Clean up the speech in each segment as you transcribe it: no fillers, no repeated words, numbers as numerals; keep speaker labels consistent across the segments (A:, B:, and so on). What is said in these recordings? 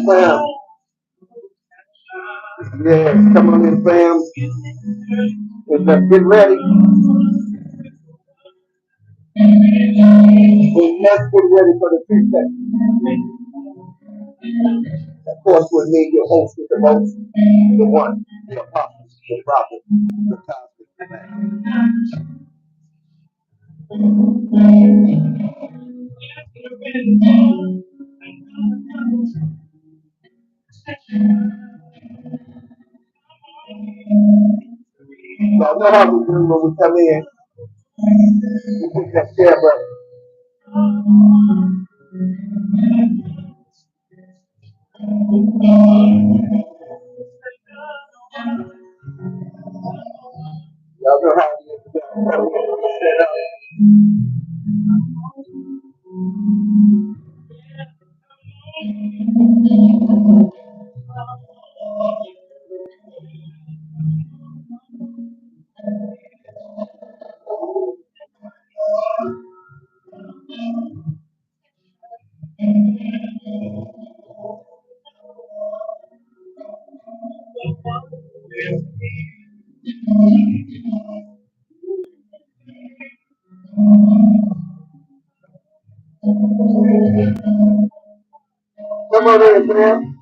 A: Fam. Yes, come on in, fam. Get ready. Let's get ready for the presentation. Of course, with me, your host with the most, the one, the apostle, the prophet, the cosmic y'all know how we do when we come in. We pick that share button. Y'all know how we do set up. Come on in, fam.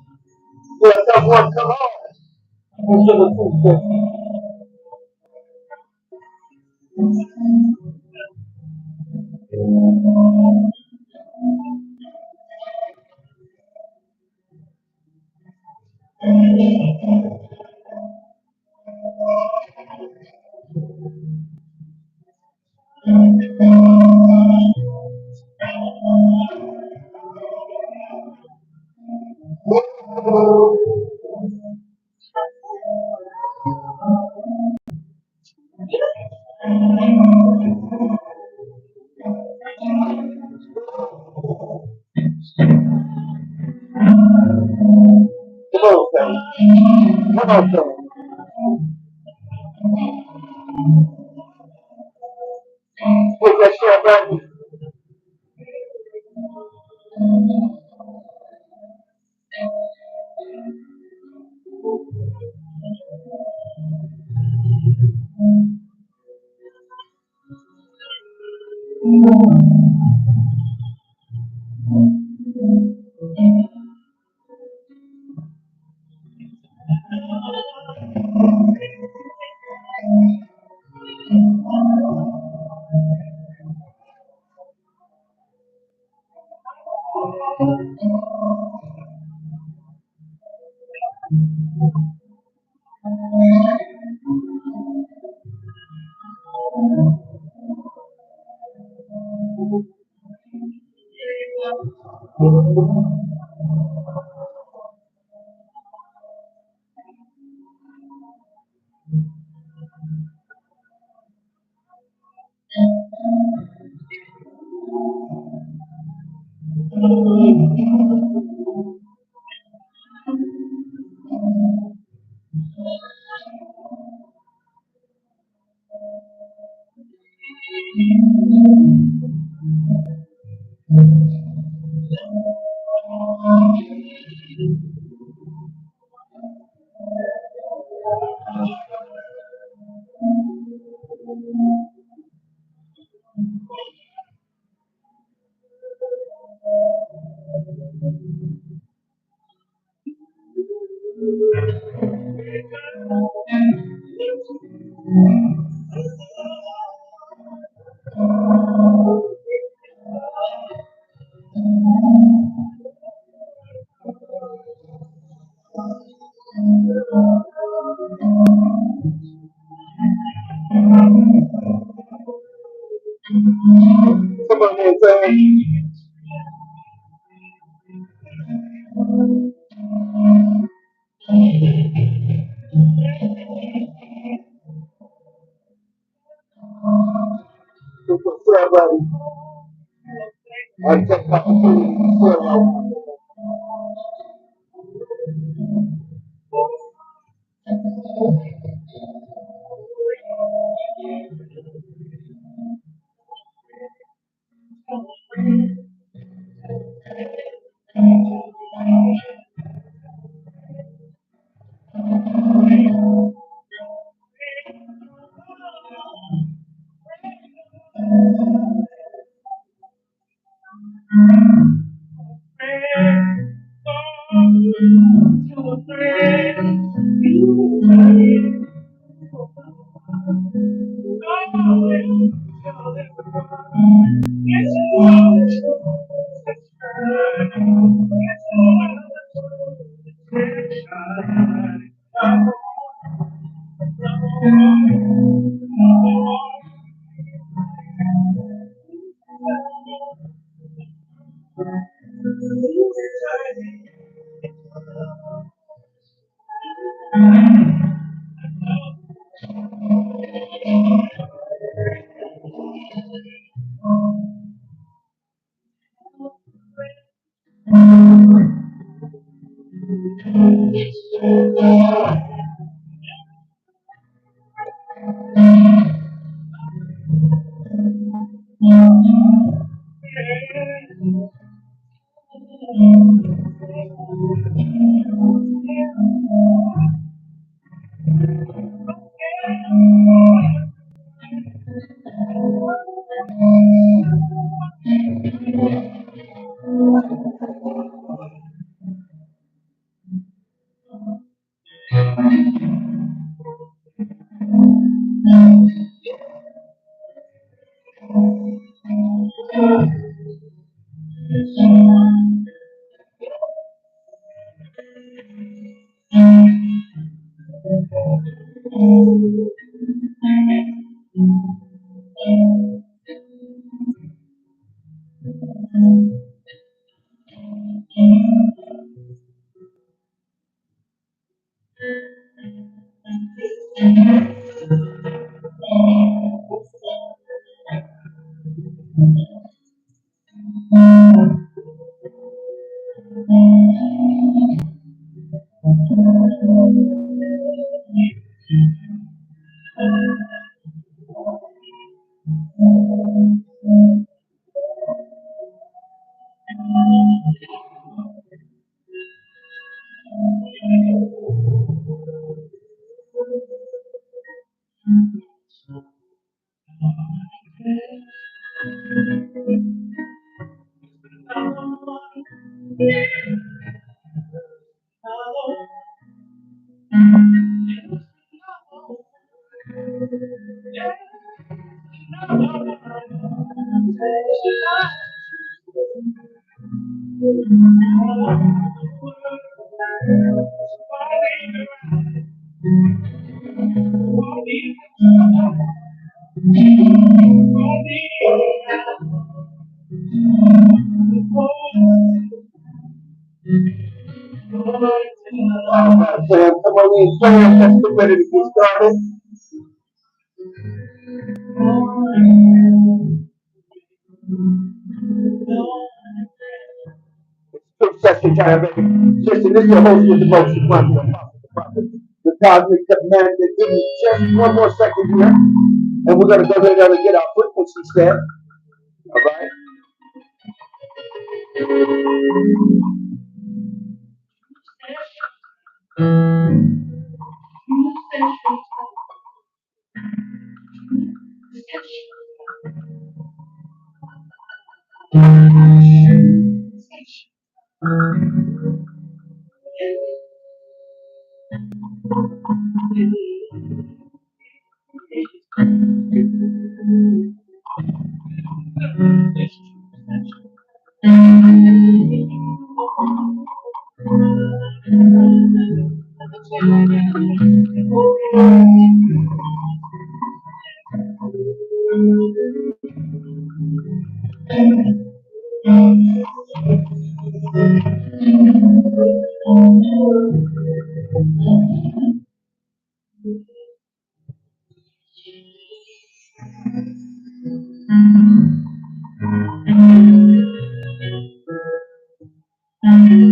A: Let someone come on. Into the presentation. Come on, fam. Come on, fam. Pick that share button. Come on in, fam. Pick that share button. I take the opportunity to share my come on in, fam. Let's get ready to get started. Quick session time, baby. Listen, this is your host with the most, the one, the apostle, the prophet, the cosmic commander. Give me just one more second here, and we're gonna go ahead and get our frequency set. All right. Greetings.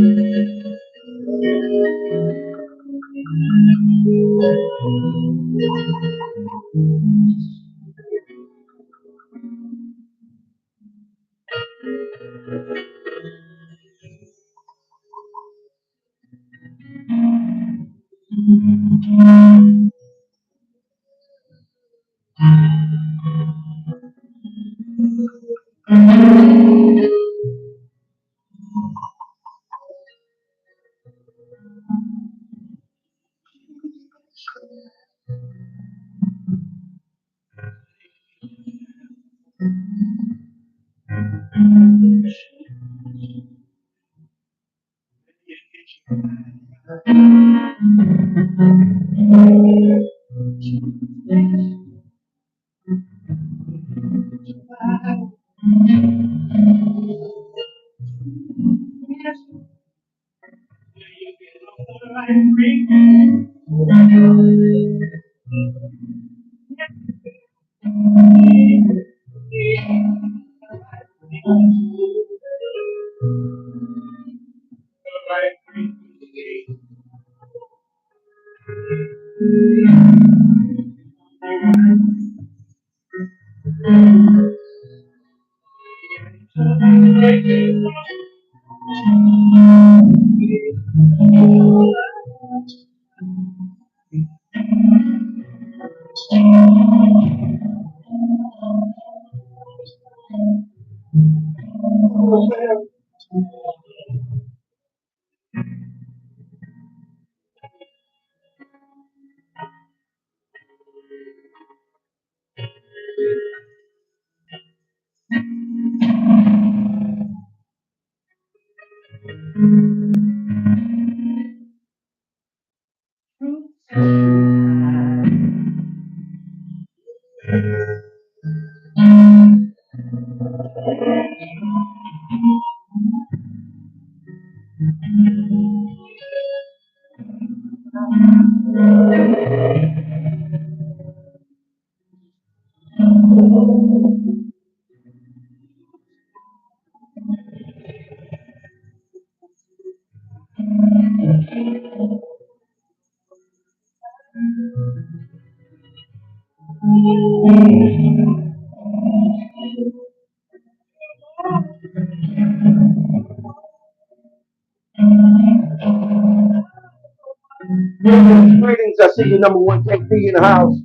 A: I see you, number one KP in the house.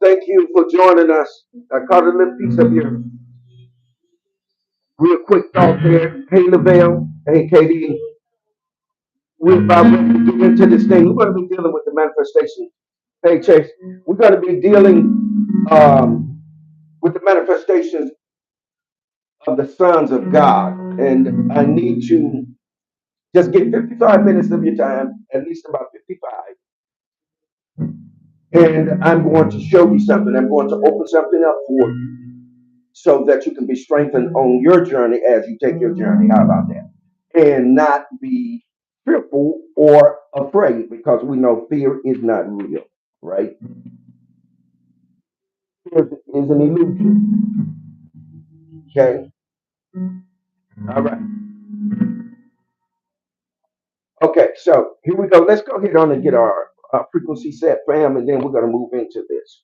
A: Thank you for joining us. I caught a little piece of your real quick thought there. Hey, Lavelle. Hey, Katie. We're about ready to get into this thing. We're going to be dealing with the manifestation. Hey, Chase. We're going to be dealing with the manifestations of the sons of God. And I need you just get 55 minutes of your time, at least about 55. And I'm going to show you something. I'm going to open something up for you so that you can be strengthened on your journey as you take your journey. How about that? And not be fearful or afraid because we know fear is not real, right? Fear is an illusion. Okay. All right. Okay. So here we go. Let's go ahead on and get our frequency set, fam, and then we're going to move into this.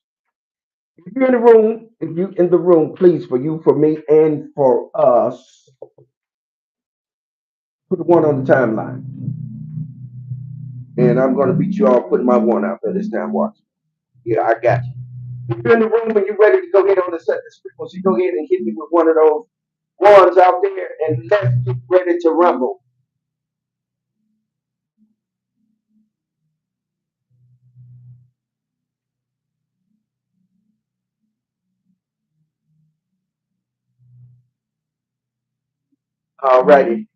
A: If you're in the room, if you in the room, please, for you, for me, and for us, put a one on the timeline. And I'm gonna beat you all putting my one out there this time. Watch. Yeah, I got you. If you're in the room and you're ready to go ahead on the set this frequency, go ahead and hit me with one of those ones out there, and let's get ready to rumble. Alrighty.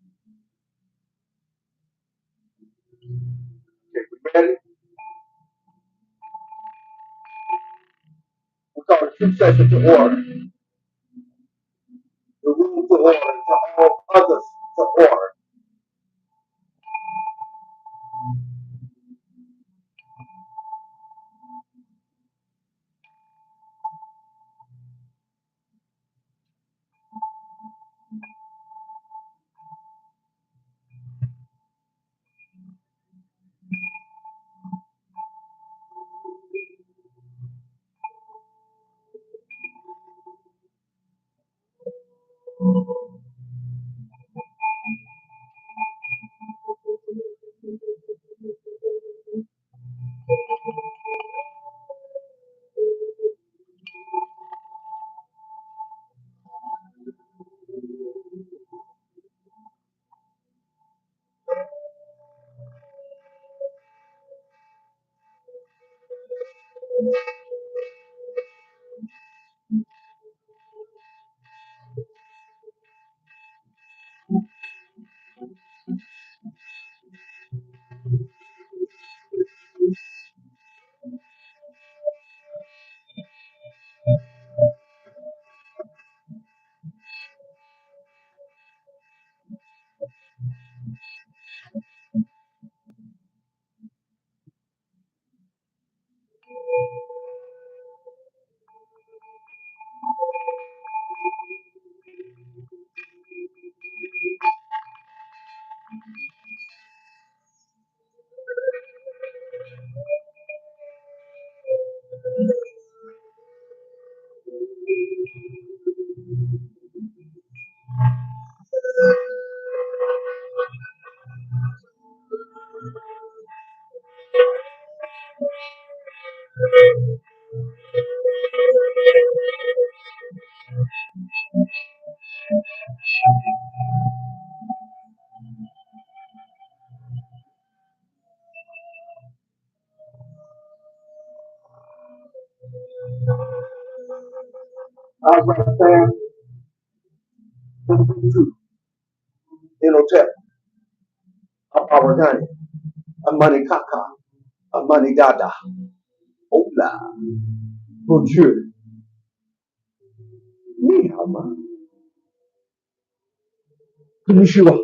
A: Okay, we ready? We call it succession to order. The room to order, to all others to order. All right, fam. Inotep, Aparagani, Amani Kaka, Amani Dada, Ola, Bonjour, Ni Hama, Konnichiwa,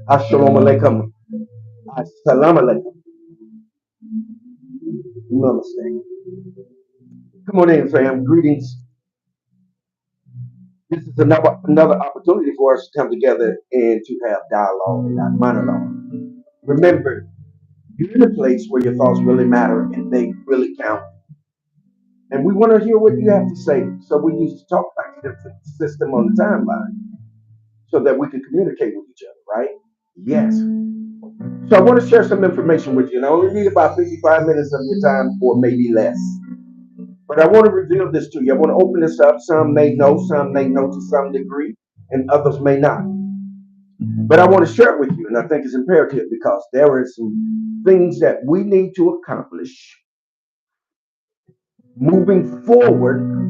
A: Assalamu alaikum, Assalamu alaikum, Namaste. Come on in, fam. Greetings. This is another opportunity for us to come together and to have dialogue and not monologue. Remember, you're in a place where your thoughts really matter and they really count. And we want to hear what you have to say. So we use the talk back system on the timeline so that we can communicate with each other, right? Yes. So I want to share some information with you. And I only need about 55 minutes of your time or maybe less. But I want to reveal this to you. I want to open this up. Some may know to some degree, and others may not. But I want to share it with you, and I think it's imperative because there are some things that we need to accomplish moving forward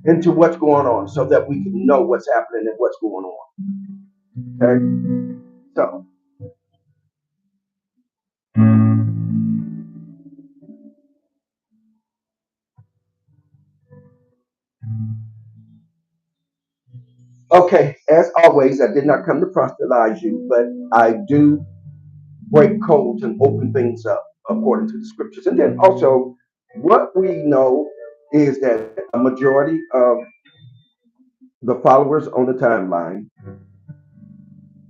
A: into what's going on so that we can know what's happening and what's going on. Okay? So, okay, as always, I did not come to proselytize you, but I do break codes and open things up according to the scriptures. And then also, what we know is that a majority of the followers on the timeline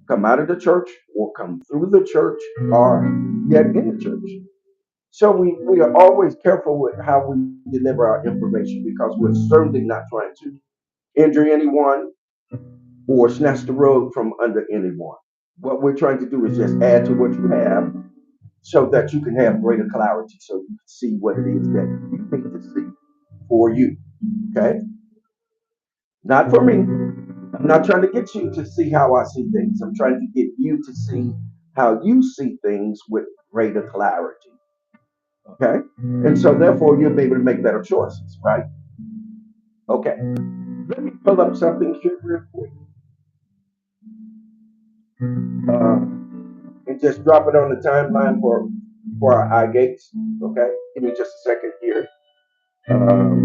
A: come out of the church or come through the church or yet in the church. So we are always careful with how we deliver our information because we're certainly not trying to injure anyone or snatch the rug from under anyone. What we're trying to do is just add to what you have so that you can have greater clarity so you can see what it is that you need to see for you. Okay? Not for me. I'm not trying to get you to see how I see things. I'm trying to get you to see how you see things with greater clarity. Okay? And so therefore you'll be able to make better choices, right? Okay. Let me pull up something here real quick. And just drop it on the timeline for our eye gates. Okay? Give me just a second here. Um,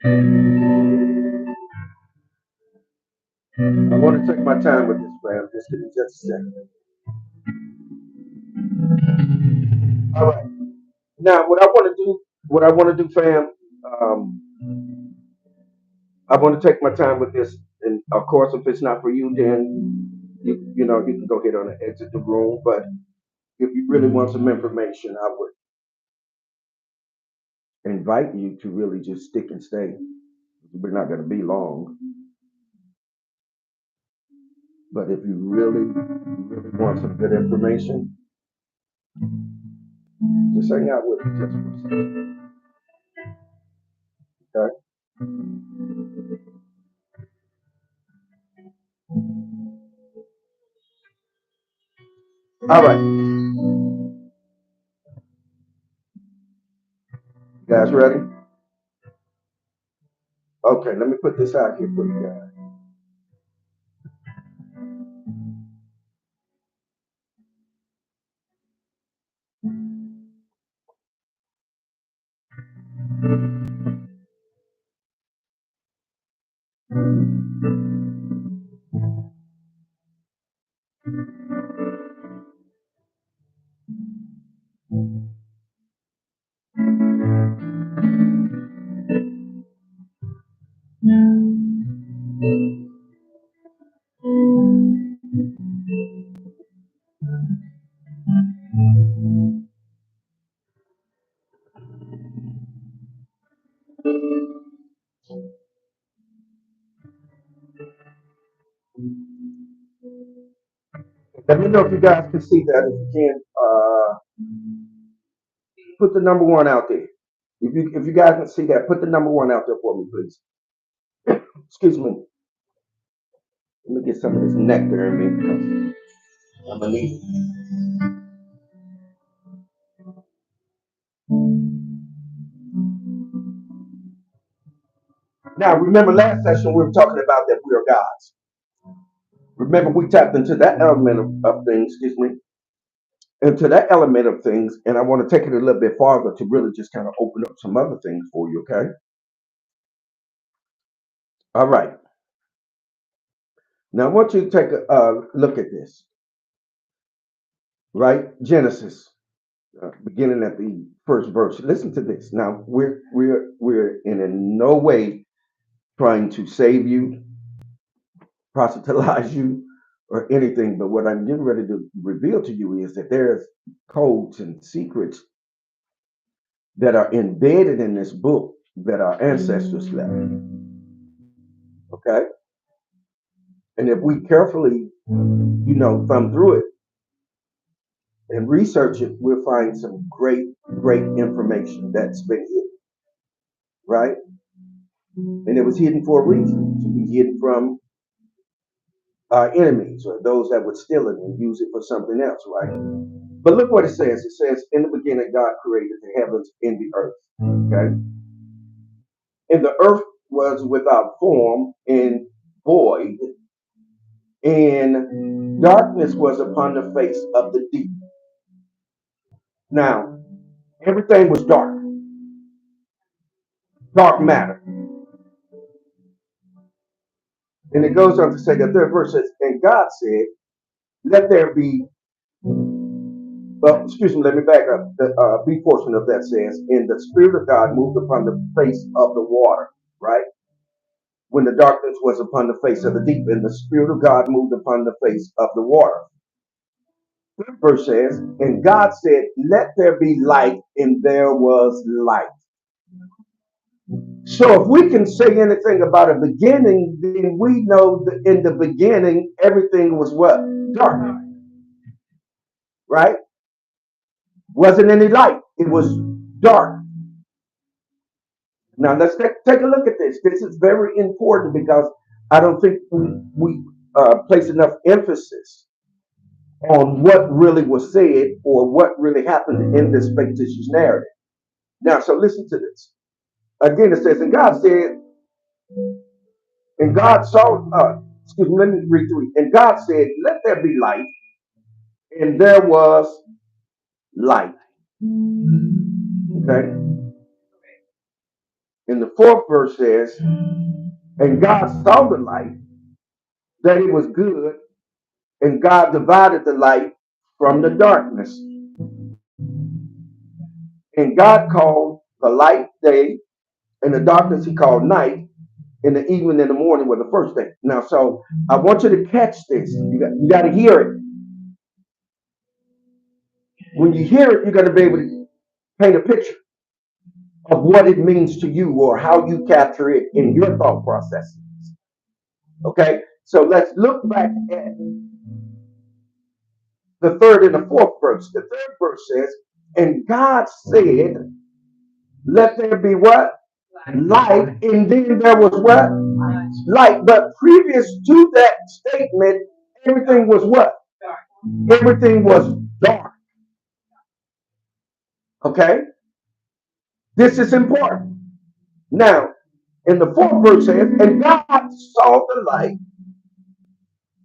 A: I want to take my time with this, fam. Just give me just a second. All right. Now, what I want to do, fam, I want to take my time with this. And of course, if it's not for you, then you can go ahead on and exit the room. But if you really want some information, I would invite you to really just stick and stay. We're not going to be long. But if you really want some good information, just hang out with me just for a second. Okay? All right. You guys ready? Okay, let me put this out here for you guys. Let me know if you guys can see that. If you can, put the number one out there. If you guys can see that, put the number one out there for me, please. Excuse me. Let me get some of this nectar in me because I'm gonna need it. Now, remember last session we were talking about that we are gods. Remember we tapped into that element of things, excuse me, into that element of things, and I want to take it a little bit farther to really just kind of open up some other things for you, okay? All right. Now I want you to take a look at this, right? Genesis, beginning at the first verse. Listen to this. Now we're in no way trying to save you, proselytize you, or anything. But what I'm getting ready to reveal to you is that there's codes and secrets that are embedded in this book that our ancestors left. Okay, and if we carefully, thumb through it and research it, we'll find some great information that's been hidden, right? And it was hidden for a reason, to be hidden from our enemies or those that would steal it and use it for something else, right? But look what it says. It says, in the beginning, God created the heavens and the earth. Okay. And the earth was without form and void, and darkness was upon the face of the deep. Now, everything was dark matter. And it goes on to say, the third verse says, and God said, let there be, well, excuse me, let me back up. The B portion of that says, and the Spirit of God moved upon the face of the water, right? When the darkness was upon the face of the deep, and the Spirit of God moved upon the face of the water. Third verse says, and God said, let there be light, and there was light. So if we can say anything about a beginning, then we know that in the beginning, everything was what? Dark, right? Wasn't any light. It was dark. Now let's take a look at this. This is very important because I don't think we place enough emphasis on what really was said or what really happened in this fictitious narrative. Now, so listen to this. Again, it says, and God said, and God saw, excuse me, let me read through. And God said, let there be light, and there was light. Okay? In the fourth verse says, and God saw the light, that it was good, and God divided the light from the darkness. And God called the light day, and the darkness he called night, and the evening and the morning were the first day. Now, so I want you to catch this. You got to hear it. When you hear it, you're going to be able to paint a picture of what it means to you or how you capture it in your thought process. Okay, so let's look back at the third and the fourth verse. The third verse says, and God said, let there be what? Light. And then there was what? Light. But previous to that statement, everything was what? Everything was dark. Okay? This is important. Now, in the fourth verse says, and God saw the light,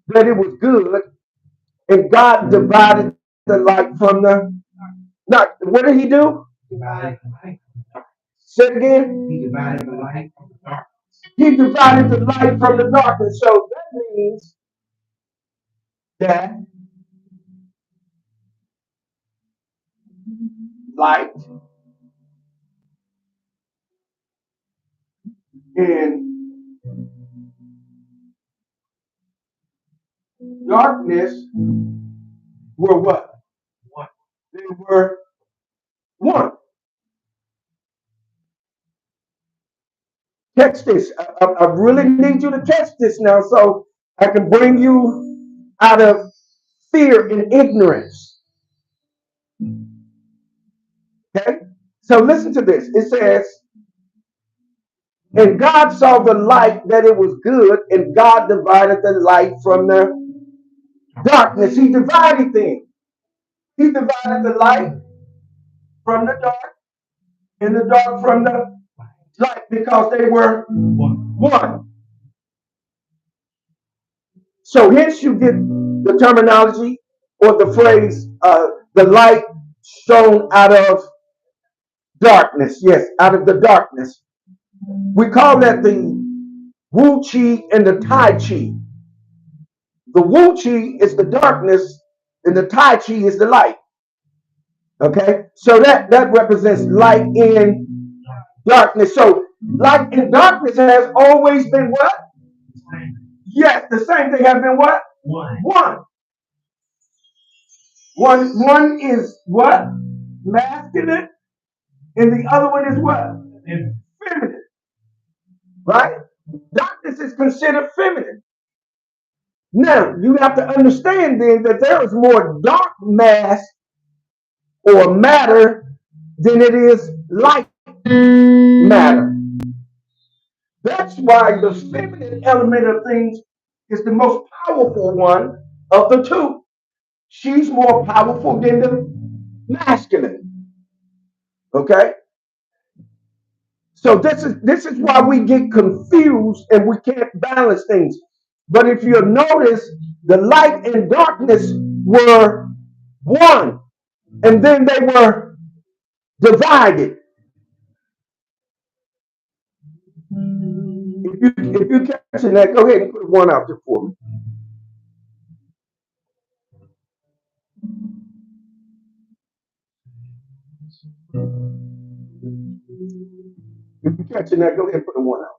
A: that it was good, and God divided the light from the not. What did he do? Say it again. He divided the light from the darkness. He divided the light from the darkness. So that means that light and darkness were what? One. They were one. Catch this. I really need you to catch this now so I can bring you out of fear and ignorance. Okay? So listen to this. It says, and God saw the light that it was good, and God divided the light from the darkness. He divided things. He divided the light from the dark and the dark from the light because they were one. So hence you get the terminology or the phrase, the light shone out of darkness. Yes, out of the darkness. We call that the Wu Chi and the Tai Chi. The Wu Chi is the darkness and the Tai Chi is the light. Okay, so that represents light in darkness. So light in darkness has always been what? Yes, the same thing has been what? One. One is what? Masculine, and the other one is what? Feminine. Right? Darkness is considered feminine. Now, you have to understand then that there is more dark mass or matter than it is light matter. That's why the feminine element of things is the most powerful one of the two. She's more powerful than the masculine. Okay? So this is why we get confused and we can't balance things. But if you notice, the light and darkness were one, and then they were divided. If you catching that, go ahead and put one out there for me. If you're catching that, go ahead and put one out.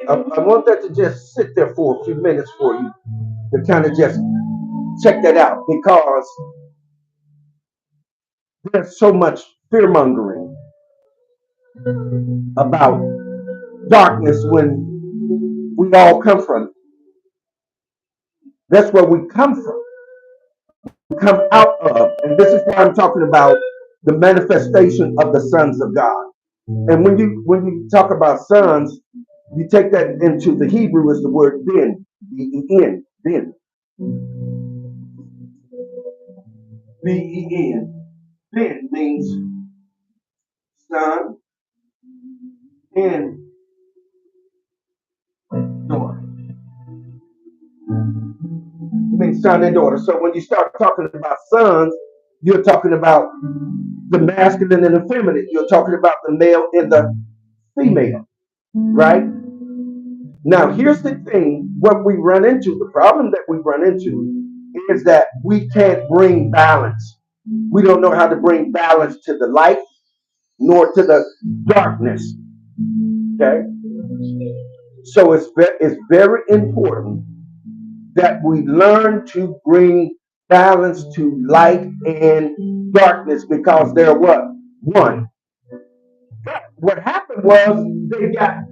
A: I want that to just sit there for a few minutes for you to kind of just check that out because there's so much fear mongering about darkness when we all come from it. That's where we come from, come out of. And this is why I'm talking about the manifestation of the sons of God. And when you talk about sons, you take that into the Hebrew as the word ben, ben, ben, ben. Ben means son and daughter. It means son and daughter. So when you start talking about sons, you're talking about the masculine and the feminine. You're talking about the male and the female, right? Now, here's the thing, what we run into, the problem that we run into is that we can't bring balance. We don't know how to bring balance to the light nor to the darkness. Okay? So it's very important that we learn to bring balance to light and darkness because they're what? One. What happened was they got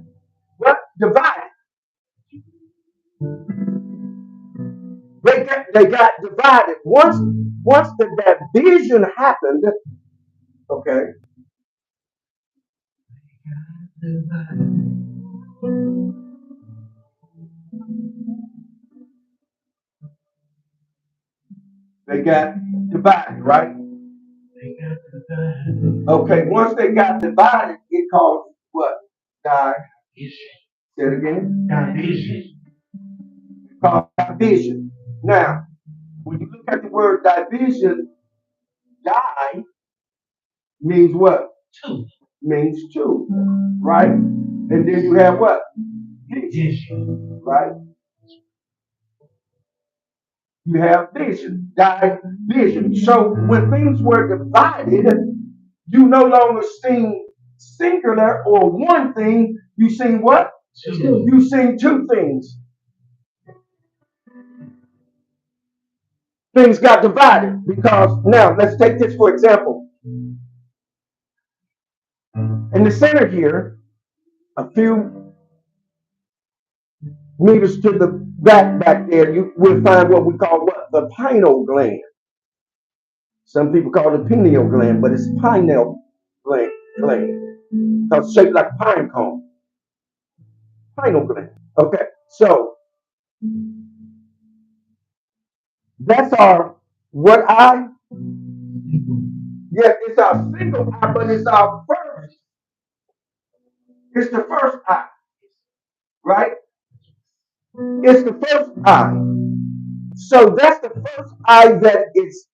A: what? Divided. They got divided. Once that vision happened, okay. They got divided, right? Okay, once they got divided, it caused what? Division. Say it again. Division. It caused division. Now, when you look at the word division, die means what? Two. Means two, right? And then you have what? Vision, right? You have vision, division. So when things were divided, you no longer sing singular or one thing. You sing what? Two. You sing two things. Things got divided because now let's take this for example. In the center here, a few meters to the back there, you will find what we call what? The pineal gland. Some people call it pineal gland, but it's pineal gland. Because it's shaped like a pine cone. Pineal gland. Okay, so that's our what eye? Yes, it's our single eye, but it's our first. It's the first eye, right? It's the first eye. So that's the first eye that is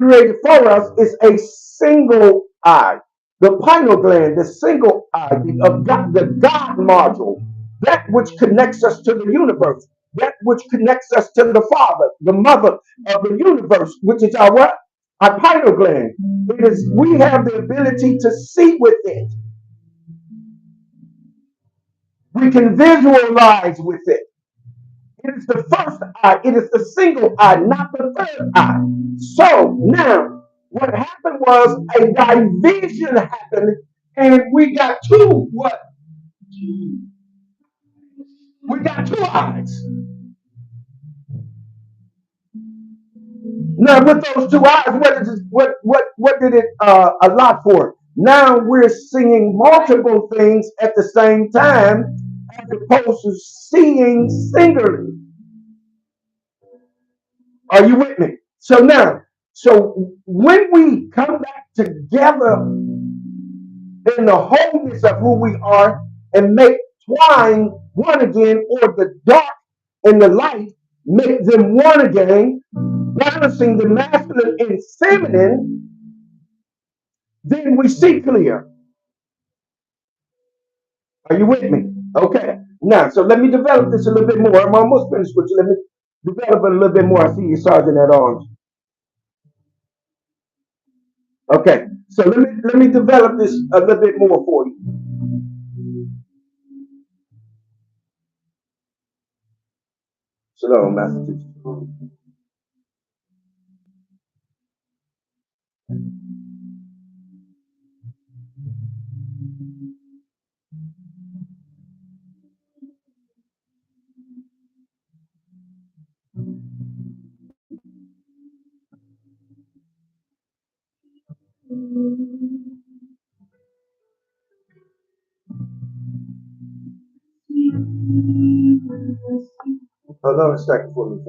A: created for us is a single eye. The pineal gland, the single eye, the God module, that which connects us to the universe, that which connects us to the Father, the Mother of the universe, which is our what? Our pineal gland. It is we have the ability to see with it. We can visualize with it. It is the first eye. It is the single eye, not the third eye. So now, what happened was a division happened, and we got two what? We got two eyes. Now, with those two eyes, what did it allot for? Now we're seeing multiple things at the same time, as opposed to seeing singularly. Are you with me? So now, so when we come back together in the wholeness of who we are and make twine one again, or the dark and the light, make them one again, balancing the masculine and feminine, then we see clear. Are you with me? Okay. Now, so let me develop this a little bit more. I'm almost finished with you. Let me develop it a little bit more. I see you, Sergeant at Arms. Okay, so let me develop this a little bit more for you. Shalom, Massachusetts. Hold on a second for me.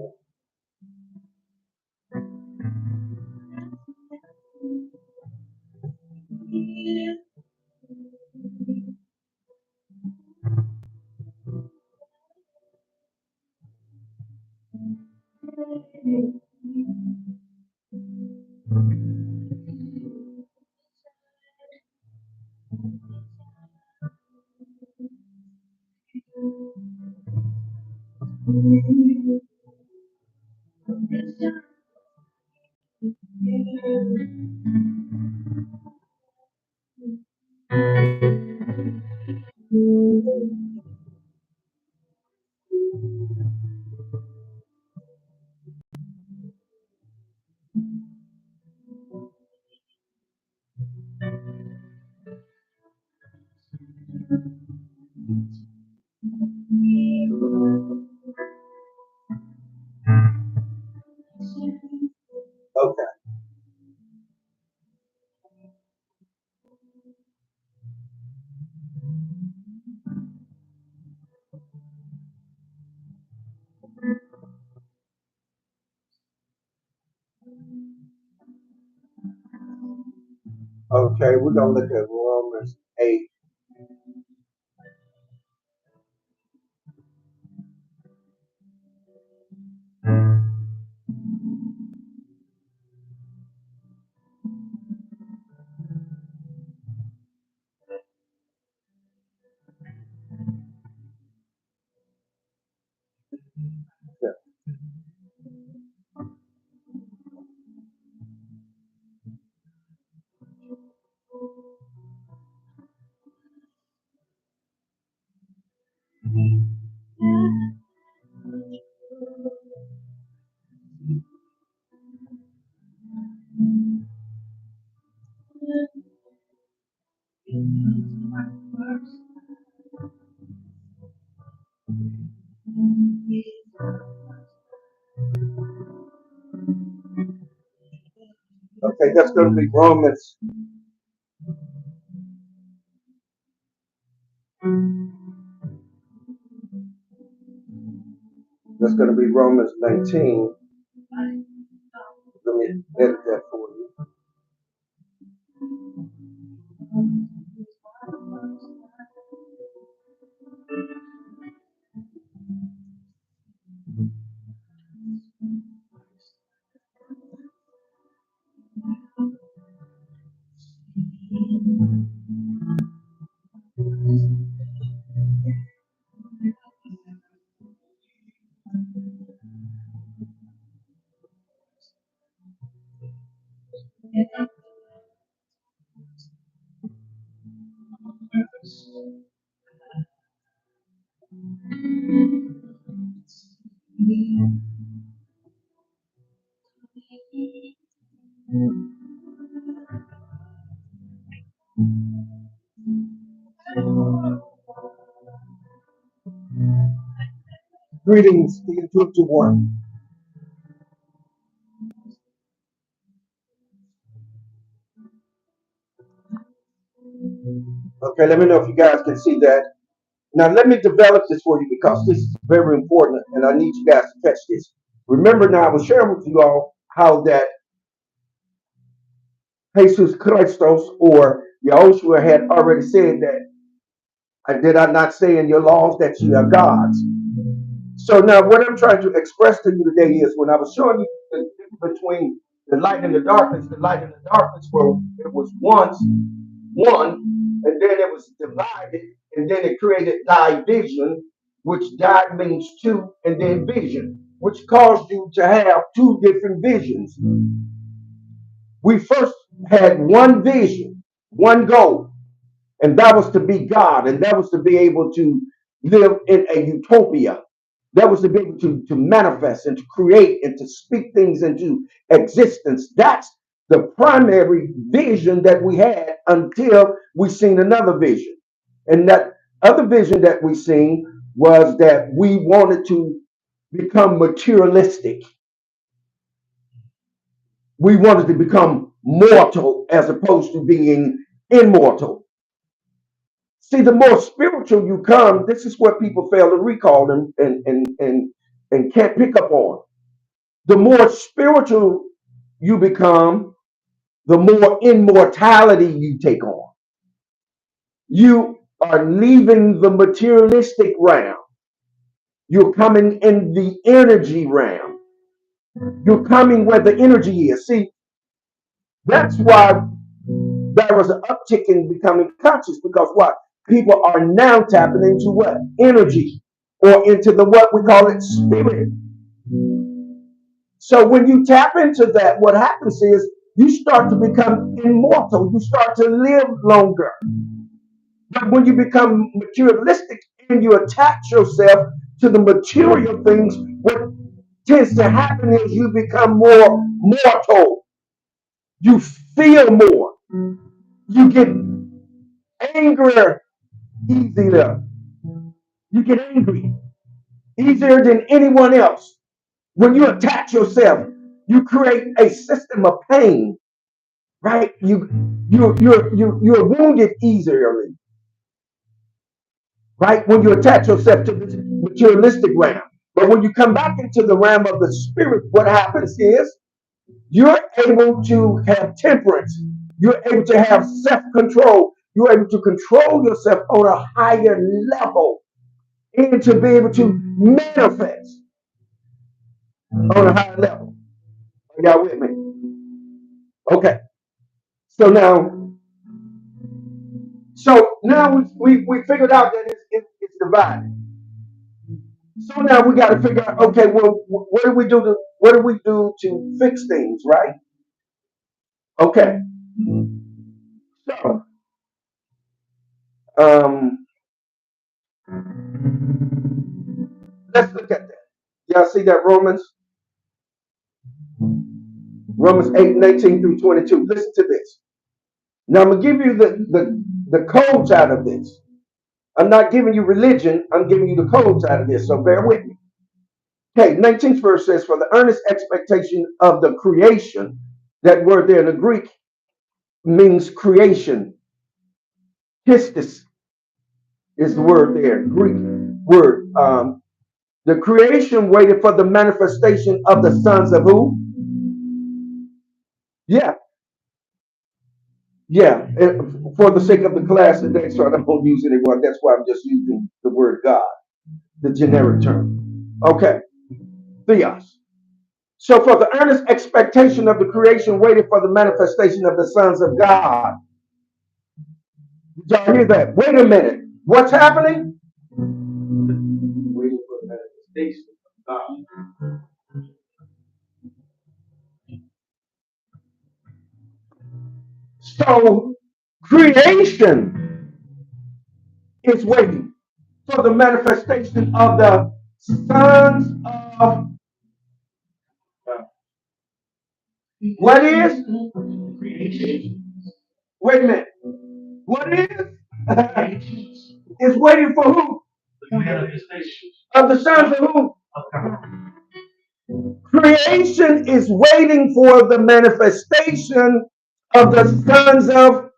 A: Okay. Okay, we're gonna look at Romans 8. Okay, that's gonna be Romans. That's gonna be Romans 19. Let me edit that for you. Greetings, Deacon 221. Okay, let me know if you guys can see that. Now let me develop this for you because this is very important and I need you guys to catch this. Remember now, I was sharing with you all how that Jesus Christos or Yahushua had already said that, did I not say in your laws that you are gods? So now what I'm trying to express to you today is when I was showing you the difference between the light and the light and the darkness were it was once one, and then it was divided, and then it created division, which di means two, and then vision, which caused you to have two different visions. We first had one vision, one goal, and that was to be God, and that was to be able to live in a utopia. That was to be able to manifest and to create and to speak things into existence. That's the primary vision that we had until we seen another vision. And that other vision that we seen was that we wanted to become materialistic. We wanted to become mortal as opposed to being immortal. See, the more spiritual you come, this is what people fail to recall and can't pick up on. The more spiritual you become, the more immortality you take on. You are leaving the materialistic realm. You're coming in the energy realm. You're coming where the energy is. See, that's why there was an uptick in becoming conscious, because what? People are now tapping into what? Energy, or into the what we call it spirit. So when you tap into that, what happens is you start to become immortal. You start to live longer. But when you become materialistic and you attach yourself to the material things, what tends to happen is you become more mortal. You feel more. You get angrier easier. You get angry easier than anyone else. When you attach yourself, you create a system of pain, right? You're wounded easily, right? When you attach yourself to this materialistic realm. But when you come back into the realm of the spirit, what happens is you're able to have temperance. You're able to have self-control. You're able to control yourself on a higher level and to be able to manifest on a higher level. Are y'all with me? Okay. So now we figured out that it's divided. So now we got to figure out, okay, well, what do we do to fix things, right? Okay. So um, let's look at that. Y'all see that Romans 8:19 through 22. Listen to this. Now I'm gonna give you the codes out of this. I'm not giving you religion, I'm giving you the codes out of this, so bear with me. Okay, 19th verse says, for the earnest expectation of the creation, that word there in the Greek means creation. Pistis is the word there, Greek word. The creation waited for the manifestation of the sons of who? Yeah, yeah. For the sake of the class today, so I don't use anyone. That's why I'm just using the word God, the generic term. Okay, theos. So for the earnest expectation of the creation waited for the manifestation of the sons of God. Did y'all hear that? Wait a minute. What's happening? Waiting for the manifestation of God. So creation is waiting for the manifestation of the sons of what is? Wait a minute. What is? Is waiting for who? Of the sons of who? Creation is waiting for the manifestation of the sons of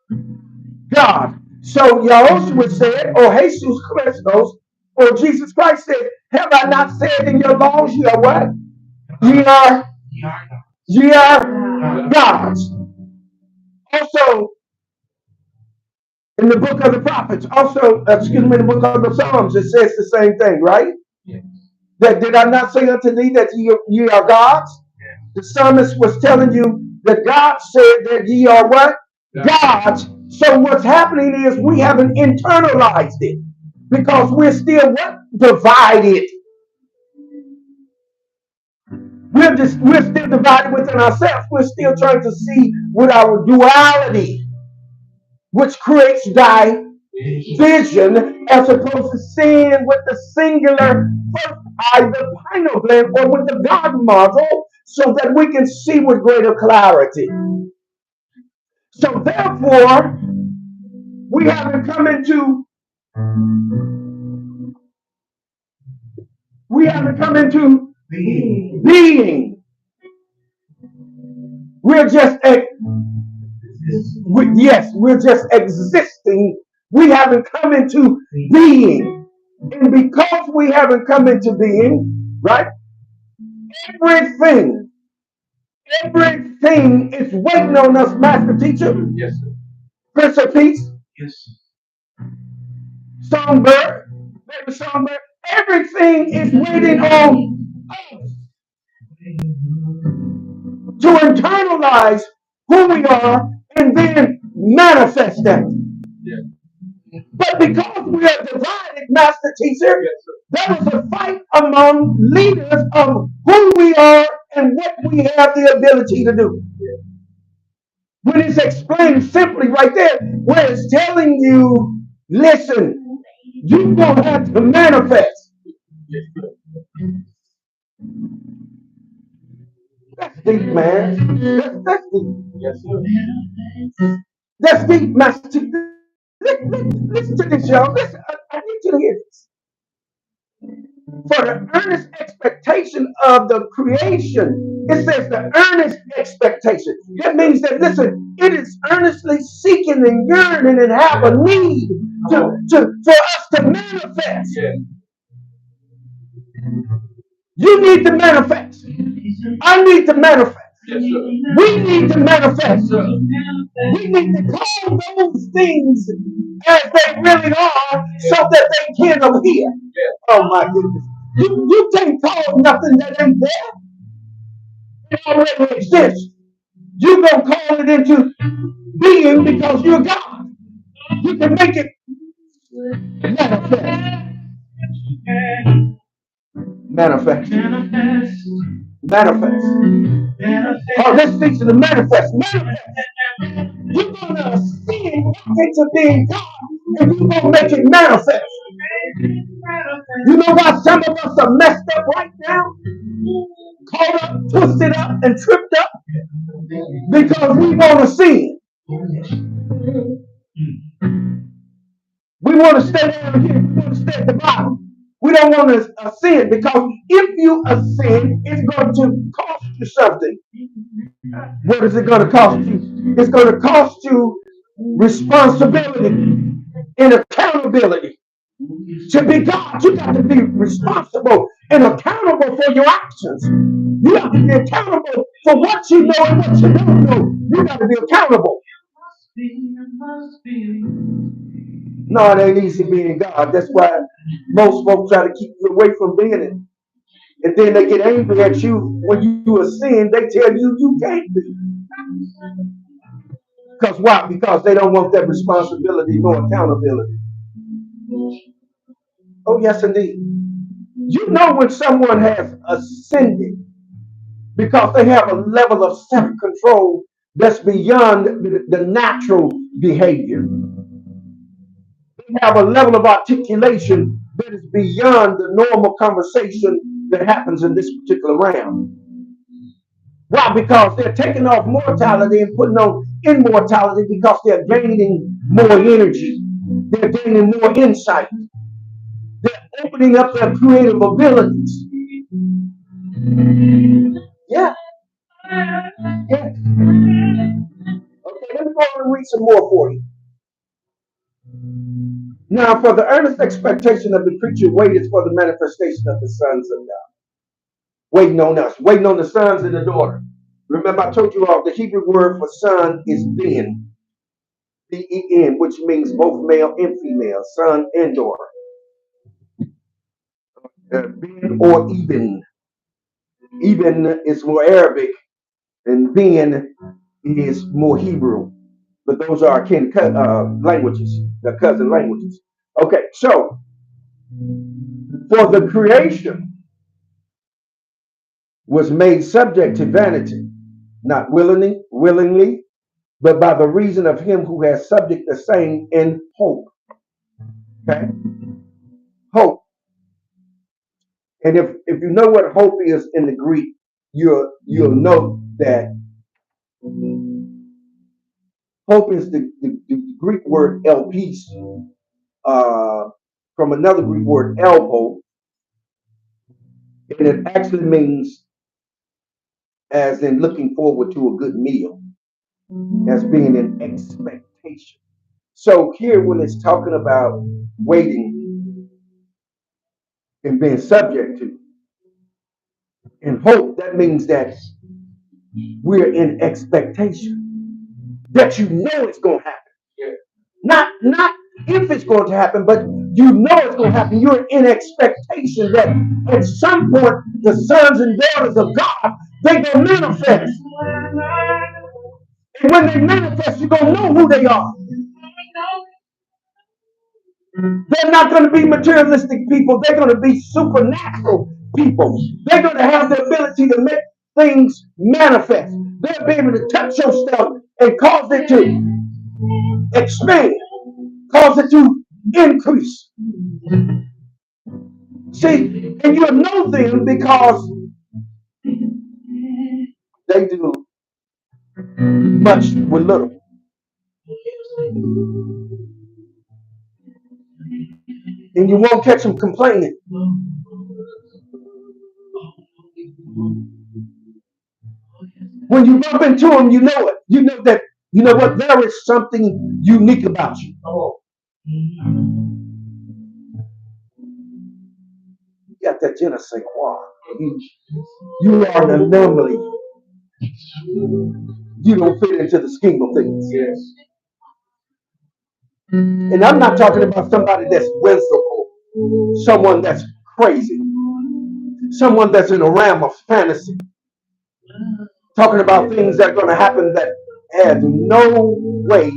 A: God. So Yahushua said, or Jesus Christos, or Jesus Christ said, have I not said in your laws, ye are what? Ye are gods. Also, in the book of the prophets, also, excuse me, in the book of the Psalms, it says the same thing, right? Yes. That did I not say unto thee that ye are gods? Yes. The psalmist was telling you that God said that ye are what? Gods. So what's happening is we haven't internalized it because we're still what? Divided. We're still divided within ourselves. We're still trying to see with our duality, which creates division, as opposed to seeing with the singular first eye, the pineal gland, or with the God model, so that we can see with greater clarity. So therefore, We haven't come into being. We're just we're just existing. We haven't come into being. And because we haven't come into being, right? Everything is waiting on us, Master Teacher. Yes, sir. Prince of Peace. Yes. Songbird. Baby Songbird. Everything is waiting on us to internalize who we are and then manifest that. Yeah. But because we are divided, Master Teacher, yes, there was a fight among leaders of who we are and what we have the ability to do. Yeah. When it's explained simply right there, where it's telling you, listen, you're going to have to manifest. That's deep, man. That's deep. Yes, sir. That's deep, Master. Listen to this, y'all. Listen, I need you to hear this. For the earnest expectation of the creation, it says the earnest expectation. That means that, listen, it is earnestly seeking and yearning and have a need for us to manifest. Yeah. You need to manifest. I need to manifest. Yes, we need to manifest. Yes, we need to call those things as they really are so that they can appear. Yeah. Oh my goodness. You can't call nothing that ain't there. It already exists. You're going to call it into being because you're God. You can make it manifest. Manifest. Manifest. Oh, this speaks to the manifest. Manifest. You're going to ascend into being God and you're going to make it manifest. You know why some of us are messed up right now? Caught up, twisted up, and tripped up? Because we want to sin. We want to stay down here. We want to stay at the bottom. We don't want to ascend because if you ascend, it's going to cost you something. What is it going to cost you? It's going to cost you responsibility and accountability. To be God, you got to be responsible and accountable for your actions. You have to be accountable for what you know and what you don't know. You got to be accountable. No, it ain't easy being God. That's why most folks try to keep you away from being it. And then they get angry at you when you ascend. They tell you you can't be. Because why? Because they don't want that responsibility nor accountability. Oh, yes, indeed. You know when someone has ascended because they have a level of self-control that's beyond the natural behavior. They have a level of articulation that is beyond the normal conversation that happens in this particular realm. Why? Because they're taking off mortality and putting on immortality because they're gaining more energy. They're gaining more insight. They're opening up their creative abilities. Yeah. Yeah. Okay, let me go on and read some more for you. Now, for the earnest expectation of the creature waiteth for the manifestation of the sons of God. Waiting on us, waiting on the sons and the daughters. Remember, I told you all the Hebrew word for son is ben, B-E-N, which means both male and female, son and daughter. Ben or Eben. Eben is more Arabic, and Ben is more Hebrew. But those are akin languages, the cousin languages. Okay, so for the creation was made subject to vanity, not willingly, but by the reason of him who has subject the same in hope. Okay, hope. And if you know what hope is in the Greek, you'll know that Hope is the Greek word elpis, from another Greek word elpo, and it actually means as in looking forward to a good meal, as being in expectation. So here, when it's talking about waiting and being subject to and hope, that means that we're in expectation, that you know it's going to happen. Not if it's going to happen, but you know it's going to happen. You're in expectation that at some point the sons and daughters of God, they going to manifest. And when they manifest, you're going to know who they are. They're not going to be materialistic people. They're going to be supernatural people. They're going to have the ability to make things manifest. They'll be able to touch your stuff and cause it to expand, cause it to increase. See, and you'll know them because they do much with little. And you won't catch them complaining. When you bump into them, you know it. You know that, you know what, there is something unique about you. You got that je ne sais quoi. You are an anomaly. You don't fit into the scheme of things. Yes. And I'm not talking about somebody that's whimsical, someone that's crazy, someone that's in a realm of fantasy, talking about things that are going to happen that has no way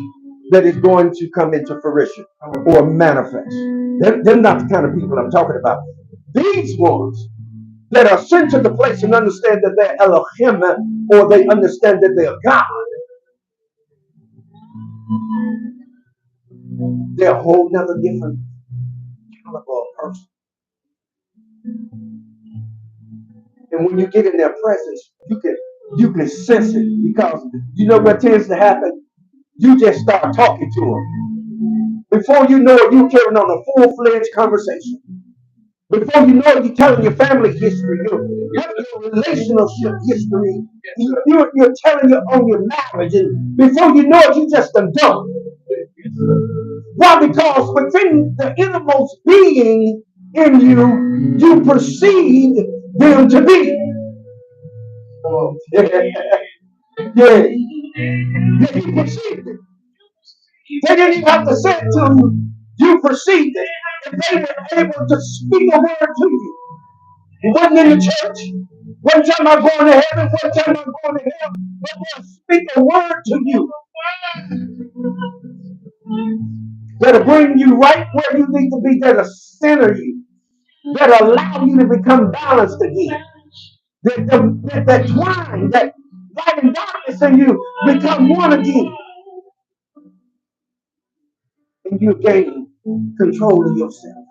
A: that is going to come into fruition or manifest. They're not the kind of people I'm talking about. These ones that are sent to the place and understand that they're Elohim, or they understand that they're God, they're a whole nother different caliber of person. And when you get in their presence, you can sense it, because you know what tends to happen? You just start talking to them. Before you know it, you're carrying on a full-fledged conversation. Before you know it, you're telling your family history, your relationship history. You're telling your own your marriage. And before you know it, you just done. Why? Because within the innermost being in you, you perceive them to be. Yeah. You perceived it. They didn't even have to say it to you. You perceived it. And they were able to speak a word to you. It wasn't in the church. One time I'm going to heaven, one time I'm going to hell. But they'll speak a word to you that'll bring you right where you need to be, that'll center you, that'll allow you to become balanced again. That twine, that light and darkness in you become one again. And you gain control of yourself.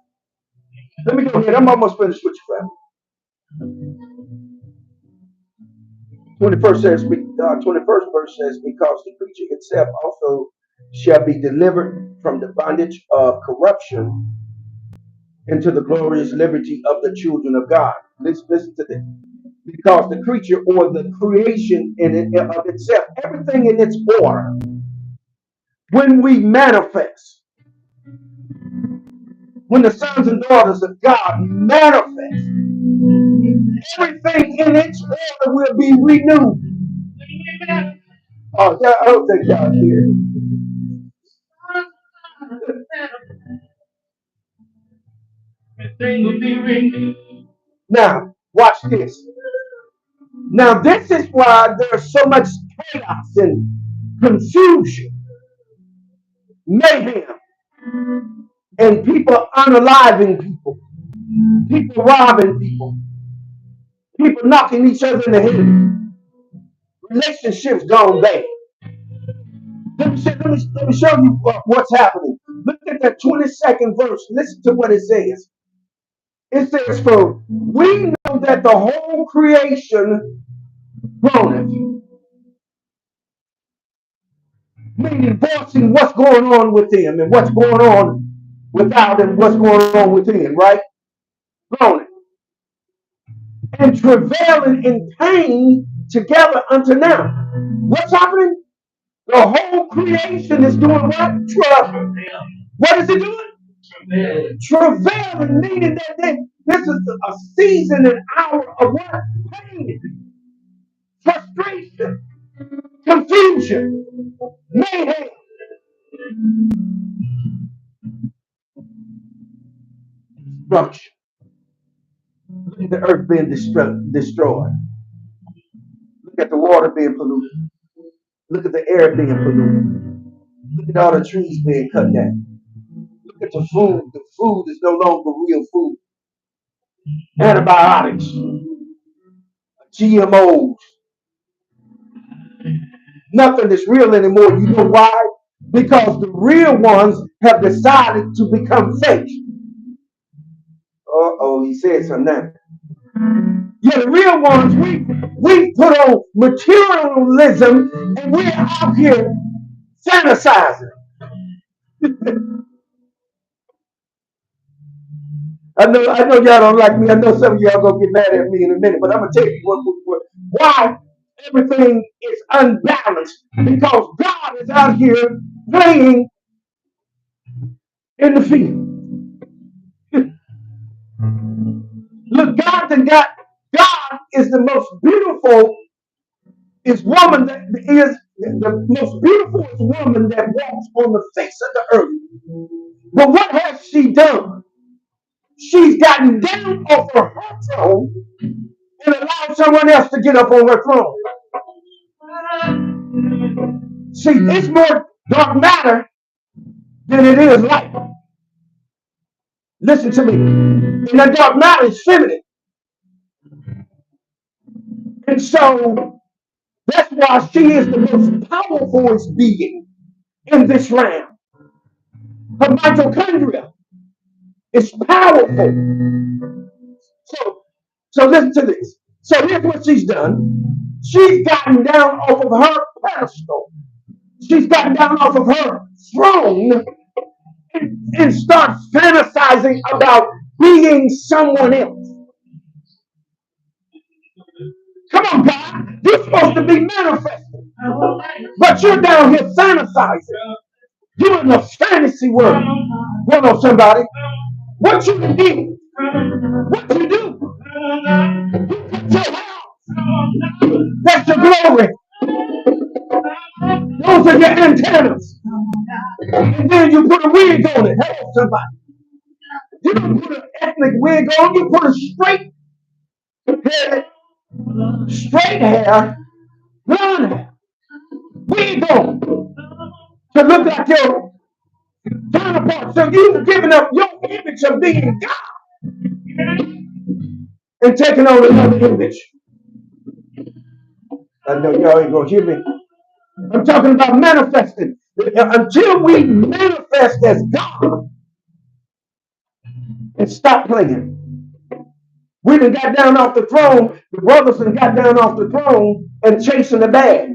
A: Let me go ahead. I'm almost finished with you, family. 21st verse says, because the creature itself also shall be delivered from the bondage of corruption into the glorious liberty of the children of God. Listen to this. Because the creature, or the creation of itself, everything in its order, when we manifest, when the sons and daughters of God manifest, everything in its order will be renewed. Oh, I don't think y'all here. Now, watch this. Now, this is why there's so much chaos and confusion, mayhem, and people unaliving people, people robbing people, people knocking each other in the head, relationships gone bad. Let me show you what's happening. Look at that 22nd verse. Listen to what it says. It says, for we know that the whole creation groaneth. meaning voicing what's going on with him and what's going on without and what's going on within, right? Groaning. And travailing in pain together unto now. What's happening? The whole creation is doing what? Travail. What is it doing? Travailing, meaning that this is a season and hour of what? Pain, frustration, confusion, mayhem, destruction. Look at the earth being destroyed. Look at the water being polluted. Look at the air being polluted. Look at all the trees being cut down. Look at the food. The food is no longer real food. Antibiotics, GMOs, nothing is real anymore. You know why? Because the real ones have decided to become fake. Uh-oh, he said something now. Yeah, the real ones, we put on materialism and we're out here fantasizing. I know y'all don't like me. I know some of y'all gonna get mad at me in a minute, but I'm gonna tell you why everything is unbalanced. Because God is out here playing in the field. Look, God is the most beautiful, is woman that is the most beautiful woman that walks on the face of the earth. But what has she done? She's gotten down off of her throne and allowed someone else to get up on her throne. See, it's more dark matter than it is light. Listen to me. And that dark matter is feminine. And so that's why she is the most powerful being in this realm. Her mitochondria is powerful. So listen to this. So here's what she's done. She's gotten down off of her pedestal. She's gotten down off of her throne and starts fantasizing about being someone else. Come on, God. You're supposed to be manifesting. But you're down here fantasizing. You're in the fantasy world. Come on, somebody. What you do? What you do? You put your house. That's your glory. Those are your antennas. And then you put a wig on it. Help somebody. You don't put an ethnic wig on. You put a straight hair, blonde hair, wig on to look like your counterpart. So you've given up your image of being God and taking on another image. I know y'all ain't gonna hear me. I'm talking about manifesting. Until we manifest as God and stop playing. We done got down off the throne. The brothers done got down off the throne and chasing the bag.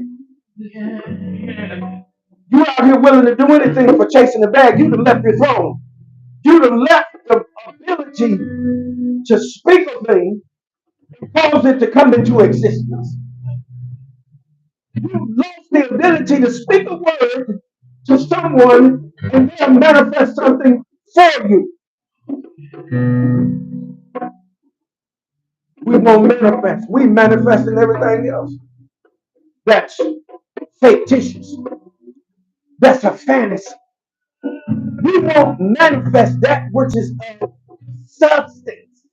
A: You out here willing to do anything for chasing the bag. You done left your throne. You done left the ability to speak a thing and cause it to come into existence. You lost the ability to speak a word to someone and they'll manifest something for you. We won't manifest. We manifest in everything else. That's fictitious. That's a fantasy. We won't manifest that which is of substance.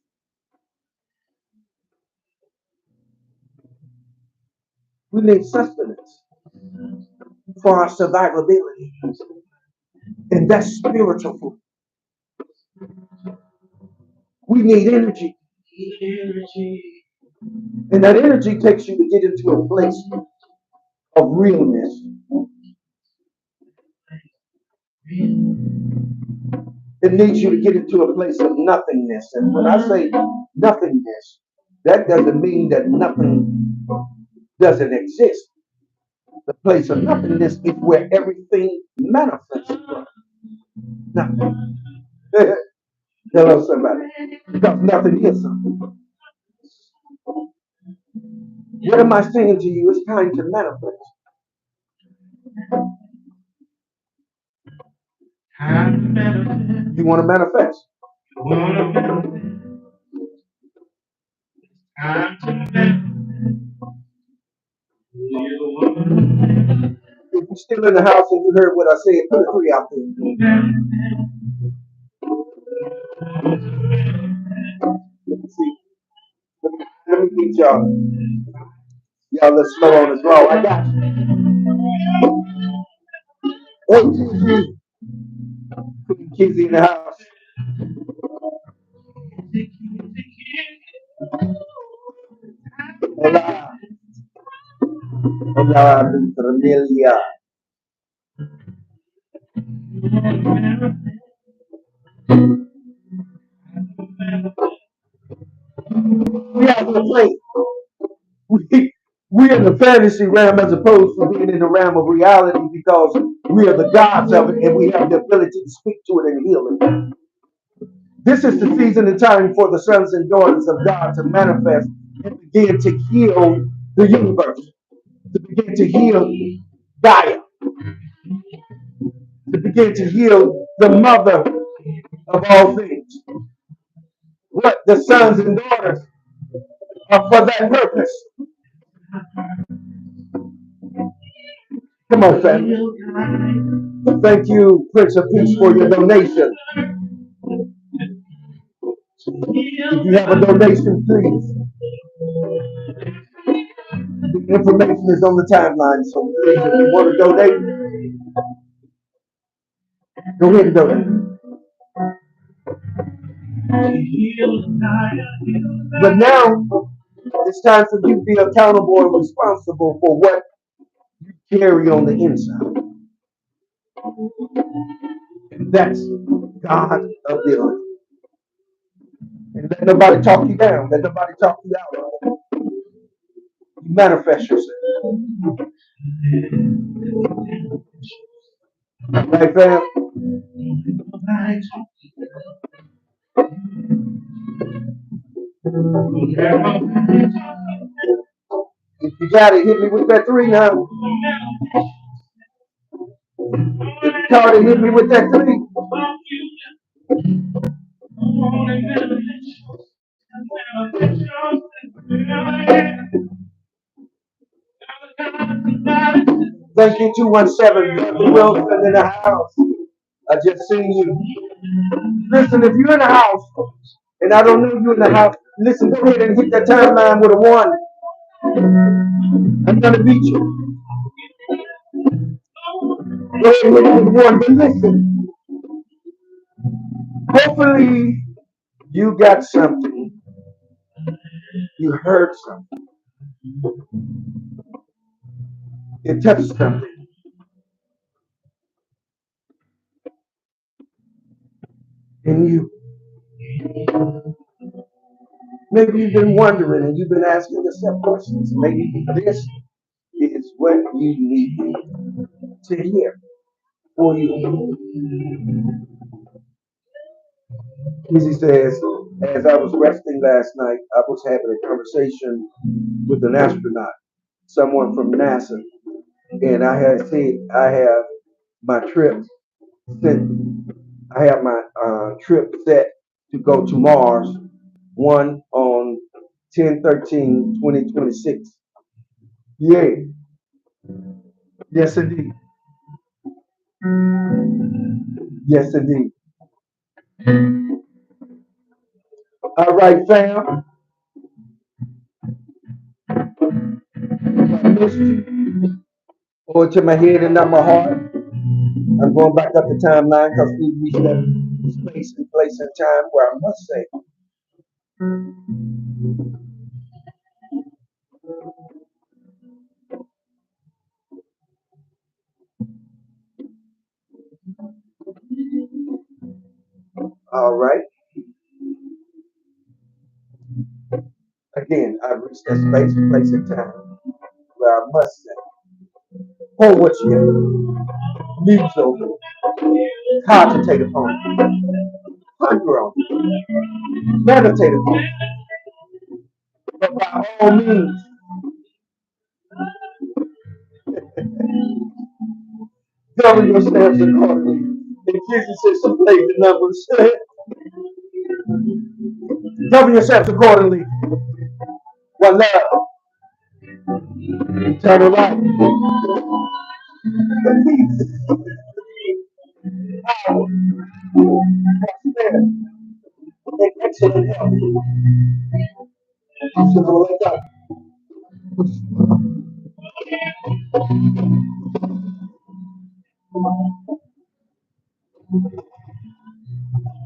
A: We need sustenance for our survivability. And that's spiritual food. We need energy. And that energy takes you to get into a place of realness. It needs you to get into a place of nothingness. And when I say nothingness, that doesn't mean that nothing doesn't exist. The place of nothingness is where everything manifests from. Nothing. Hello, somebody. Because nothing is something. What am I saying to you? It's time to manifest. You want to manifest? If you're still in the house and you heard what I said, put a 3 out there. Let me see. Let me meet y'all. Y'all let's slow on this roll. I got you. Hey, Kizzy in the house. Hola. Hola, mi familia. We have to play. We're in the fantasy realm as opposed to being in the realm of reality because we are the gods of it and we have the ability to speak to it and heal it. This is the season and time for the sons and daughters of God to manifest and begin to heal the universe, to begin to heal Gaia, to begin to heal the mother of all things. What the sons and daughters are for that purpose. Come on, family. Thank you, Prince of Peace, for your donation. If you have a donation, please. The information is on the timeline, so please, if you want to donate, go ahead and donate. But now, it's time for you to be accountable and responsible for what you carry on the inside. And that's God of the earth. And let nobody talk you down. Let nobody talk you out of it. You manifest yourself. Right, fam? If you got it, hit me with that 3 now. If you caught it, hit me with that 3. Thank you, 217. Brother Wilson in the house. I just seen you. Listen, if you're in the house and I don't know you in the house, listen, go ahead and hit that timeline with a 1. I'm gonna beat you. Go ahead and hit it with 1. But listen, hopefully you got something. You heard something. It touched something. In you. Maybe you've been wondering and you've been asking yourself questions. Maybe this is what you need to hear for you. Easy says, as I was resting last night, I was having a conversation with an astronaut, someone from NASA, and I had said I have my trip set. I have my trip set to go to Mars, one on 10/13/2026. Yay. Yes, indeed. Yes, indeed. All right, fam. I missed you. Over to my head and not my heart. I'm going back up the timeline because we reached that space and place and time where I must say, all right. Again, I've reached that space, place, and time where I must say, Hold what you get. Muse over it. Concentrate upon it. Ponder on it. Meditate upon it. But by all means, govern yourselves accordingly. And Jesus says some play the numbers. Govern yourselves accordingly. What love, eternal life, peace, power, prosperity, and excellent health. So let